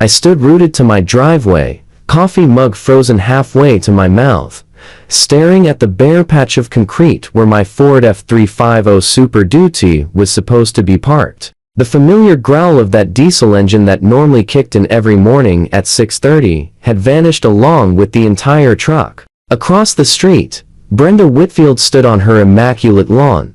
I stood rooted to my driveway, coffee mug frozen halfway to my mouth, staring at the bare patch of concrete where my Ford F350 Super Duty was supposed to be parked. The familiar growl of that diesel engine that normally kicked in every morning at 6:30 had vanished along with the entire truck. Across the street, Brenda Whitfield stood on her immaculate lawn,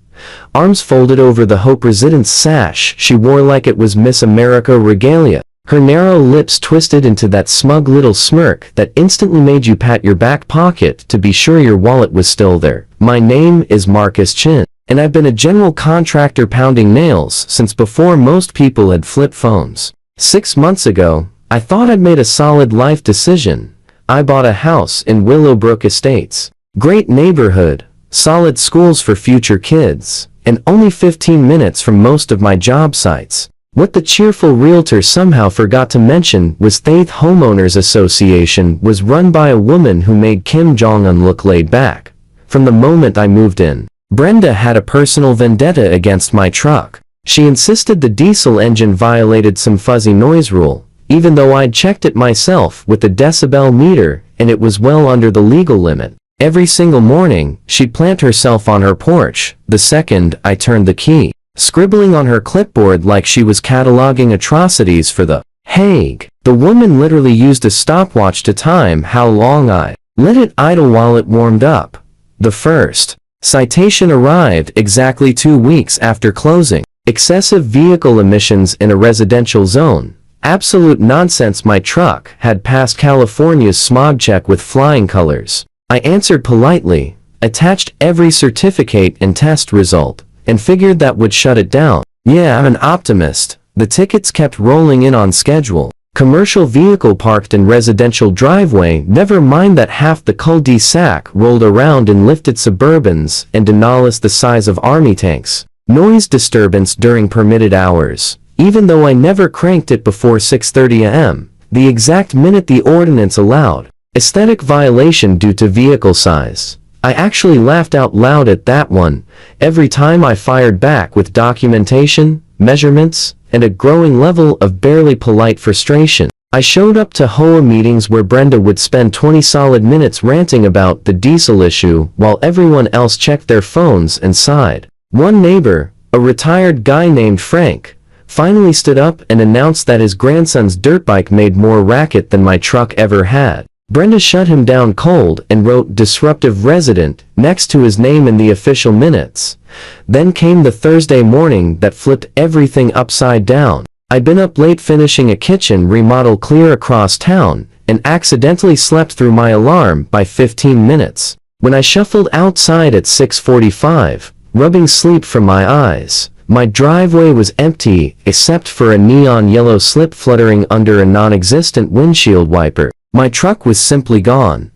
arms folded over the Hope Residence sash she wore like it was Miss America regalia, her narrow lips twisted into that smug little smirk that instantly made you pat your back pocket to be sure your wallet was still there. My name is Marcus Chin, and I've been a general contractor pounding nails since before most people had flip phones. 6 months ago, I thought I'd made a solid life decision. I bought a house in Willowbrook Estates. Great neighborhood, solid schools for future kids, and only 15 minutes from most of my job sites. What the cheerful realtor somehow forgot to mention was Faith Homeowners Association was run by a woman who made Kim Jong-un look laid back. From the moment I moved in, Brenda had a personal vendetta against my truck. She insisted the diesel engine violated some fuzzy noise rule, even though I'd checked it myself with the decibel meter and it was well under the legal limit. Every single morning, she'd plant herself on her porch the second I turned the key, scribbling on her clipboard like she was cataloging atrocities for the Hague. The woman literally used a stopwatch to time how long I let it idle while it warmed up. The first citation arrived exactly 2 weeks after closing. Excessive vehicle emissions in a residential zone. Absolute nonsense. My truck had passed California's smog check with flying colors. I answered politely, attached every certificate and test result, and figured that would shut it down. Yeah, I'm an optimist. The tickets kept rolling in on schedule. Commercial vehicle parked in residential driveway, never mind that half the cul-de-sac rolled around in lifted Suburbans and Denali's the size of army tanks. Noise disturbance during permitted hours. Even though I never cranked it before 6:30 a.m., the exact minute the ordinance allowed. Aesthetic violation due to vehicle size. I actually laughed out loud at that one, every time I fired back with documentation, measurements, and a growing level of barely polite frustration. I showed up to HOA meetings where Brenda would spend 20 solid minutes ranting about the diesel issue while everyone else checked their phones and sighed. One neighbor, a retired guy named Frank, finally stood up and announced that his grandson's dirt bike made more racket than my truck ever had. Brenda shut him down cold and wrote "disruptive resident" next to his name in the official minutes. Then came the Thursday morning that flipped everything upside down. I'd been up late finishing a kitchen remodel clear across town and accidentally slept through my alarm by 15 minutes. When I shuffled outside at 6:45, rubbing sleep from my eyes, my driveway was empty except for a neon yellow slip fluttering under a non-existent windshield wiper. My truck was simply gone.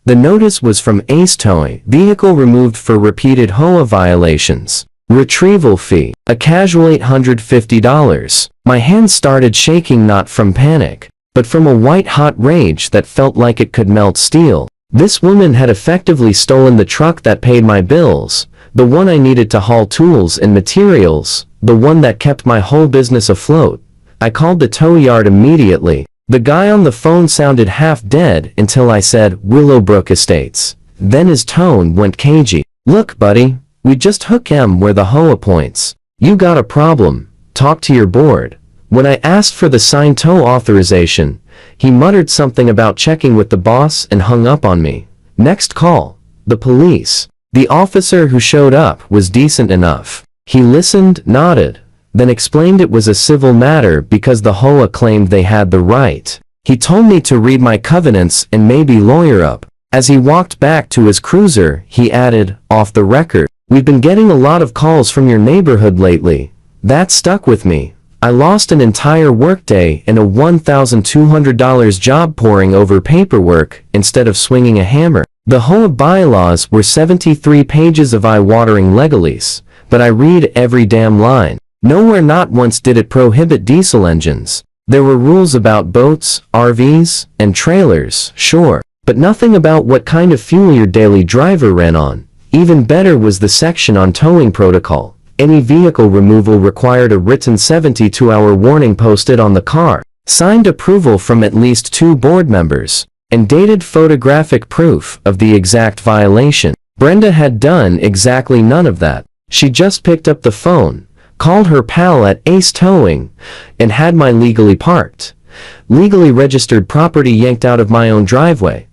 The notice was from Ace Towing, vehicle removed for repeated HOA violations. Retrieval fee, a casual $850. My hands started shaking not from panic, but from a white-hot rage that felt like it could melt steel. This woman had effectively stolen the truck that paid my bills, the one I needed to haul tools and materials, the one that kept my whole business afloat. I called the tow yard immediately. The guy on the phone sounded half dead until I said Willowbrook Estates. Then his tone went cagey. Look, buddy, we just hook 'em where the HOA points. You got a problem. Talk to your board. When I asked for the signed tow authorization, he muttered something about checking with the boss and hung up on me. Next call. The police. The officer who showed up was decent enough. He listened, nodded, then explained it was a civil matter because the HOA claimed they had the right. He told me to read my covenants and maybe lawyer up. As he walked back to his cruiser, he added, off the record, "We've been getting a lot of calls from your neighborhood lately." That stuck with me. I lost an entire workday and a $1,200 job poring over paperwork instead of swinging a hammer. The HOA bylaws were 73 pages of eye-watering legalese, but I read every damn line. Nowhere not once did it prohibit diesel engines. There were rules about boats, RVs, and trailers, sure, but nothing about what kind of fuel your daily driver ran on. Even better was the section on towing protocol. Any vehicle removal required a written 72-hour warning posted on the car. signed approval from at least 2 board members, and dated photographic proof of the exact violation. Brenda had done exactly none of that. She just picked up the phone, called her pal at Ace Towing, and had my legally registered property yanked out of my own driveway.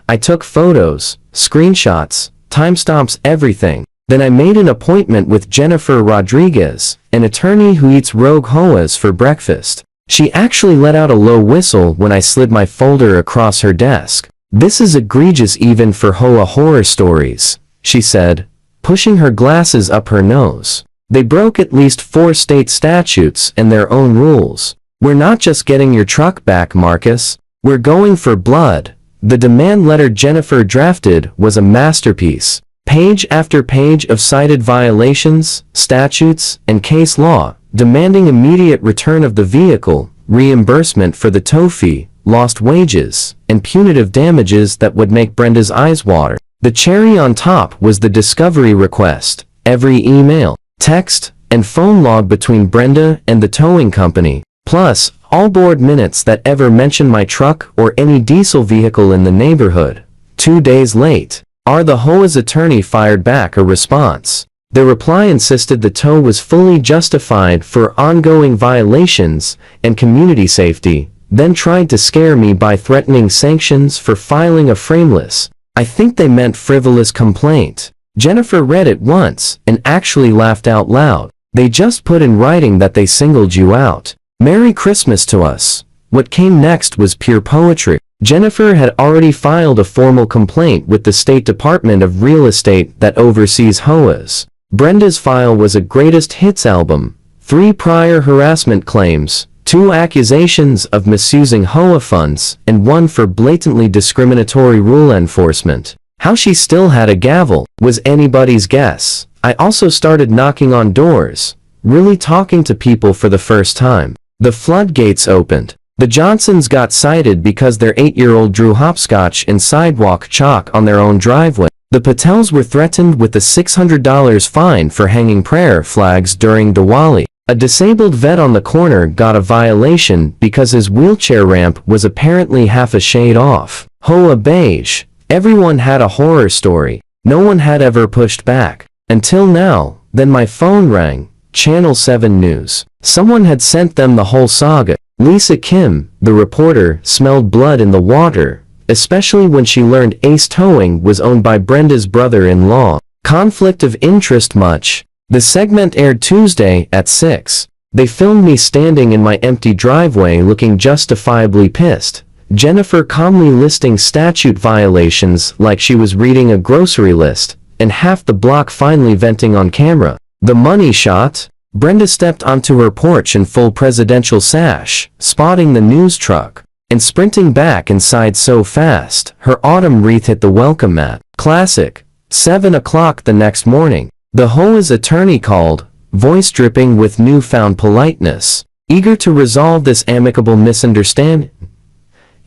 I took photos, screenshots, timestamps, everything. Then I made an appointment with Jennifer Rodriguez, an attorney who eats rogue HOAs for breakfast. She actually let out a low whistle when I slid my folder across her desk. "This is egregious even for HOA horror stories," she said, pushing her glasses up her nose. "They broke at least 4 state statutes and their own rules. We're not just getting your truck back, Marcus. We're going for blood." The demand letter Jennifer drafted was a masterpiece. Page after page of cited violations, statutes, and case law, demanding immediate return of the vehicle, reimbursement for the tow fee, lost wages, and punitive damages that would make Brenda's eyes water. The cherry on top was the discovery request. Every email, text, and phone log between Brenda and the towing company, plus all board minutes that ever mention my truck or any diesel vehicle in the neighborhood. 2 days late, the HOA's attorney fired back a response. The reply insisted the tow was fully justified for ongoing violations and community safety, then tried to scare me by threatening sanctions for filing a frameless, I think they meant frivolous, complaint. Jennifer read it once and actually laughed out loud. "They just put in writing that they singled you out. Merry Christmas to us." What came next was pure poetry. Jennifer had already filed a formal complaint with the State Department of Real Estate that oversees HOAs. Brenda's file was a greatest hits album, 3 prior harassment claims, 2 accusations of misusing HOA funds, and 1 for blatantly discriminatory rule enforcement. How she still had a gavel was anybody's guess. I also started knocking on doors, really talking to people for the first time. The floodgates opened. The Johnsons got cited because their 8-year-old drew hopscotch in sidewalk chalk on their own driveway. The Patels were threatened with a $600 fine for hanging prayer flags during Diwali. A disabled vet on the corner got a violation because his wheelchair ramp was apparently half a shade off. HOA beige. Everyone had a horror story. No one had ever pushed back. Until now. Then my phone rang. Channel 7 News. Someone had sent them the whole saga. Lisa Kim, the reporter, smelled blood in the water, especially when she learned Ace Towing was owned by Brenda's brother-in-law. Conflict of interest much. The segment aired Tuesday at 6. They filmed me standing in my empty driveway looking justifiably pissed. Jennifer calmly listing statute violations like she was reading a grocery list, and half the block finally venting on camera. The money shot. Brenda stepped onto her porch in full presidential sash, spotting the news truck, and sprinting back inside so fast, her autumn wreath hit the welcome mat. Classic. 7 o'clock the next morning. The HOA's attorney called, voice dripping with newfound politeness, eager to resolve this amicable misunderstanding.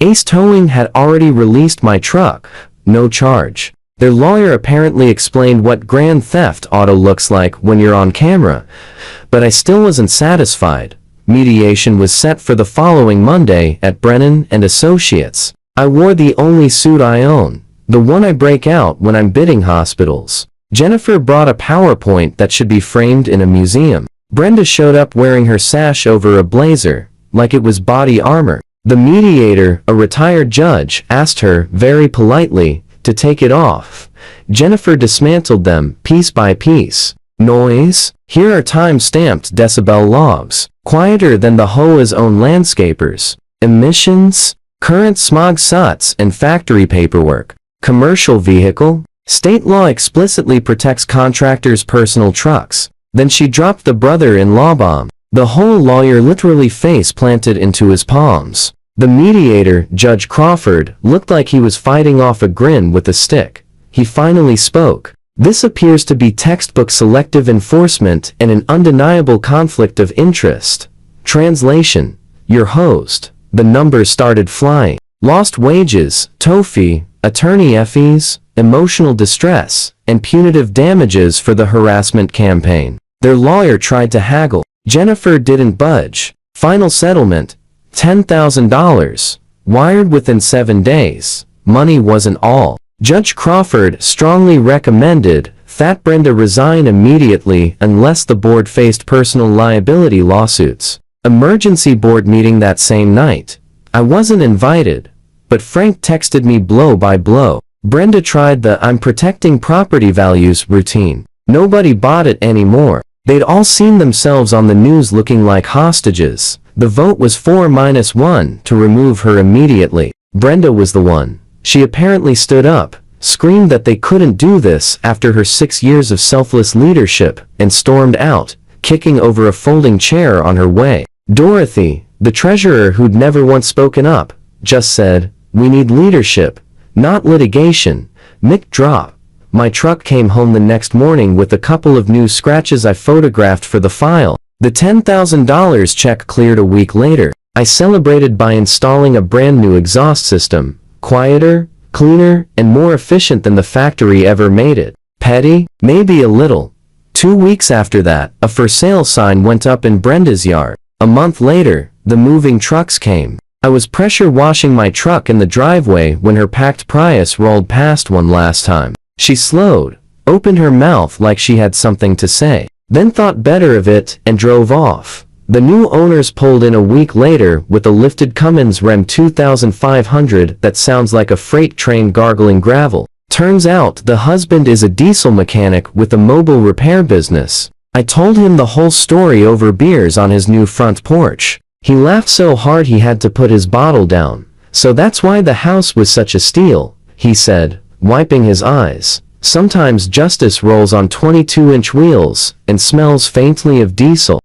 Ace Towing had already released my truck, no charge. Their lawyer apparently explained what grand theft auto looks like when you're on camera, but I still wasn't satisfied. Mediation was set for the following Monday at Brennan and Associates. I wore the only suit I own, the one I break out when I'm bidding hospitals. Jennifer brought a PowerPoint that should be framed in a museum. Brenda showed up wearing her sash over a blazer, like it was body armor. The mediator, a retired judge, asked her, very politely, to take it off. Jennifer dismantled them, piece by piece. Noise? Here are time-stamped decibel logs, quieter than the HOA's own landscapers. Emissions? Current smog SUTs and factory paperwork. Commercial vehicle? State law explicitly protects contractors' personal trucks. Then she dropped the brother-in-law bomb. The whole lawyer literally face planted into his palms. The mediator, Judge Crawford, looked like he was fighting off a grin with a stick. He finally spoke. This appears to be textbook selective enforcement and an undeniable conflict of interest. Translation. Your host. The numbers started flying. Lost wages, tow fee, attorney fees, emotional distress, and punitive damages for the harassment campaign. Their lawyer tried to haggle. Jennifer didn't budge. Final settlement, $10,000. Wired within 7 days. Money wasn't all. Judge Crawford strongly recommended that Brenda resign immediately unless the board faced personal liability lawsuits. Emergency board meeting that same night. I wasn't invited, but Frank texted me blow by blow. Brenda tried the "I'm protecting property values" routine. Nobody bought it anymore. They'd all seen themselves on the news looking like hostages. The vote was 4-1 to remove her immediately. Brenda was the one. She apparently stood up, screamed that they couldn't do this after her 6 years of selfless leadership, and stormed out, kicking over a folding chair on her way. Dorothy, the treasurer who'd never once spoken up, just said, "We need leadership, not litigation." Mic drop. My truck came home the next morning with a couple of new scratches I photographed for the file. The $10,000 check cleared a week later. I celebrated by installing a brand new exhaust system, quieter, cleaner, and more efficient than the factory ever made it. Petty? Maybe a little. 2 weeks after that, a for sale sign went up in Brenda's yard. A month later, the moving trucks came. I was pressure washing my truck in the driveway when her packed Prius rolled past one last time. She slowed, opened her mouth like she had something to say, then thought better of it and drove off. The new owners pulled in a week later with a lifted Cummins Rem 2500 that sounds like a freight train gargling gravel. Turns out the husband is a diesel mechanic with a mobile repair business. I told him the whole story over beers on his new front porch. He laughed so hard he had to put his bottle down. "So that's why the house was such a steal," he said, wiping his eyes. Sometimes justice rolls on 22-inch wheels and smells faintly of diesel.